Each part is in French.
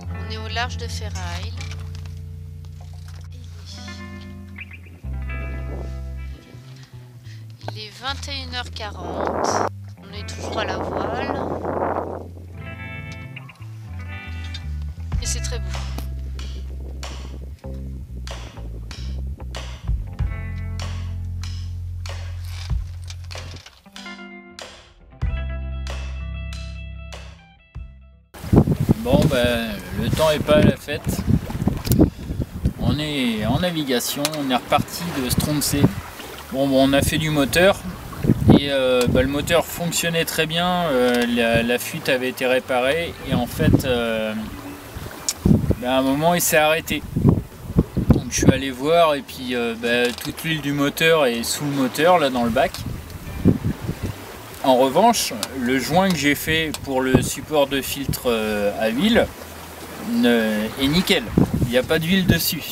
On est au large de Ferraille. Il est 21h40. On est toujours à la voile. Et c'est très beau. Bon ben le temps est pas à la fête. On est en navigation, on est reparti de Stromsö. Bon, on a fait du moteur et le moteur fonctionnait très bien, la fuite avait été réparée et en fait à un moment il s'est arrêté. Donc je suis allé voir et puis toute l'huile du moteur est sous le moteur là dans le bac. En revanche, le joint que j'ai fait pour le support de filtre à huile est nickel. Il n'y a pas d'huile dessus.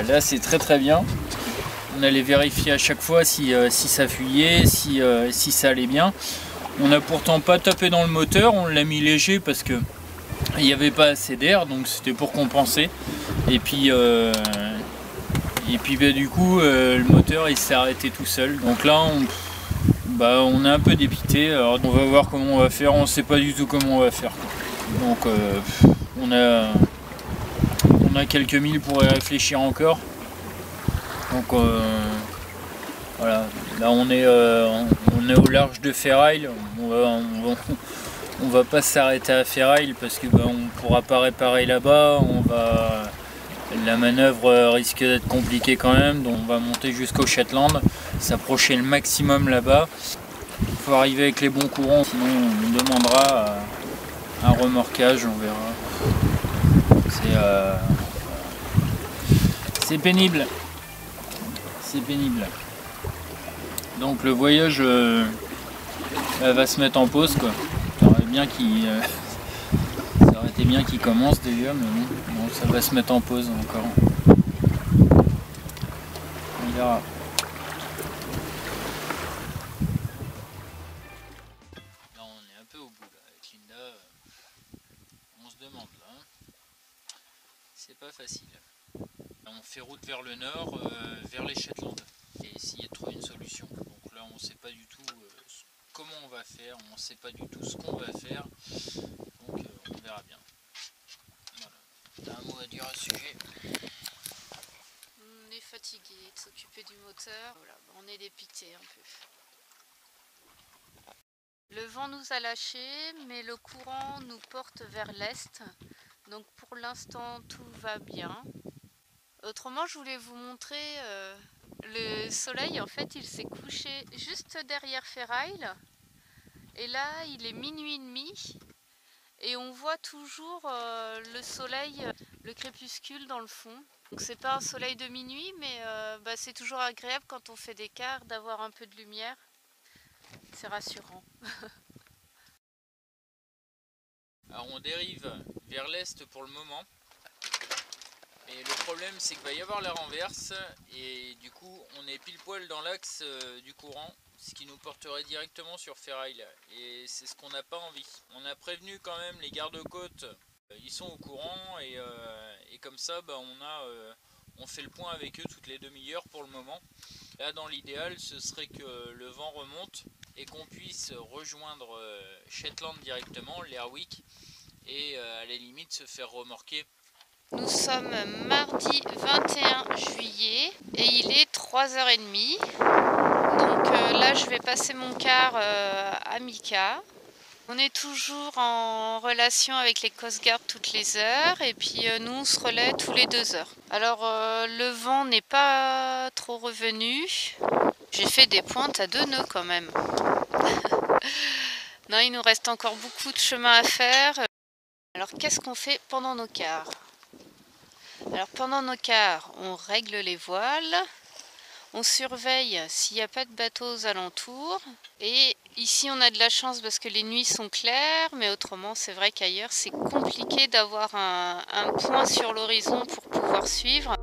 Là, c'est très très bien. On allait vérifier à chaque fois si ça fuyait, si ça allait bien. On n'a pourtant pas tapé dans le moteur, on l'a mis léger parce que il n'y avait pas assez d'air, donc c'était pour compenser. Et puis du coup, le moteur il s'est arrêté tout seul. Donc là, on est un peu dépité, alors on va voir comment on va faire, on ne sait pas du tout comment on va faire. Donc on a quelques milles pour y réfléchir encore. Donc voilà, là on est au large de Ferraille, on va pas s'arrêter à Ferraille parce que on pourra pas réparer là-bas, la manœuvre risque d'être compliquée quand même, donc on va monter jusqu'au Shetland, s'approcher le maximum là-bas. Il faut arriver avec les bons courants, sinon on demandera un remorquage, on verra. C'est pénible. C'est pénible. Donc le voyage va se mettre en pause quoi. Ça aurait été bien qu'il commence déjà, mais bon, ça va se mettre en pause encore. On verra. Là on est un peu au bout là. Avec Linda, on se demande là. C'est pas facile. On fait route vers le nord, vers les Shetland, et essayer de trouver une solution. Donc là on sait pas du tout comment on va faire, on sait pas du tout ce qu'on va faire. Donc on verra bien. Voilà. T'as un mot à dire à ce sujet? On est fatigué de s'occuper du moteur. Voilà, on est dépité un peu. Le vent nous a lâchés, mais le courant nous porte vers l'est. Donc pour l'instant tout va bien. Autrement, je voulais vous montrer le soleil. En fait, il s'est couché juste derrière Ferraille. Et là, il est minuit et demi. Et on voit toujours le soleil, le crépuscule dans le fond. Donc c'est pas un soleil de minuit, mais c'est toujours agréable quand on fait des quarts d'avoir un peu de lumière. C'est rassurant. Alors on dérive vers l'est pour le moment. Et le problème c'est qu'il va y avoir la renverse et du coup on est pile poil dans l'axe du courant, ce qui nous porterait directement sur Ferraille et c'est ce qu'on n'a pas envie. On a prévenu quand même les gardes-côtes, ils sont au courant et comme ça on fait le point avec eux toutes les demi-heures pour le moment. Là dans l'idéal ce serait que le vent remonte et qu'on puisse rejoindre Shetland directement, l'Airwick, et à la limite se faire remorquer. Nous sommes mardi 21 juillet et il est 3h30. Donc là je vais passer mon quart à Mika. On est toujours en relation avec les Coast Guard toutes les heures et puis nous on se relaie tous les 2 heures. Alors le vent n'est pas trop revenu. J'ai fait des pointes à 2 nœuds quand même. Non, il nous reste encore beaucoup de chemin à faire. Alors qu'est-ce qu'on fait pendant nos quarts ? Alors pendant nos quarts, on règle les voiles, on surveille s'il n'y a pas de bateaux aux alentours. Et ici on a de la chance parce que les nuits sont claires, mais autrement c'est vrai qu'ailleurs c'est compliqué d'avoir un point sur l'horizon pour pouvoir suivre.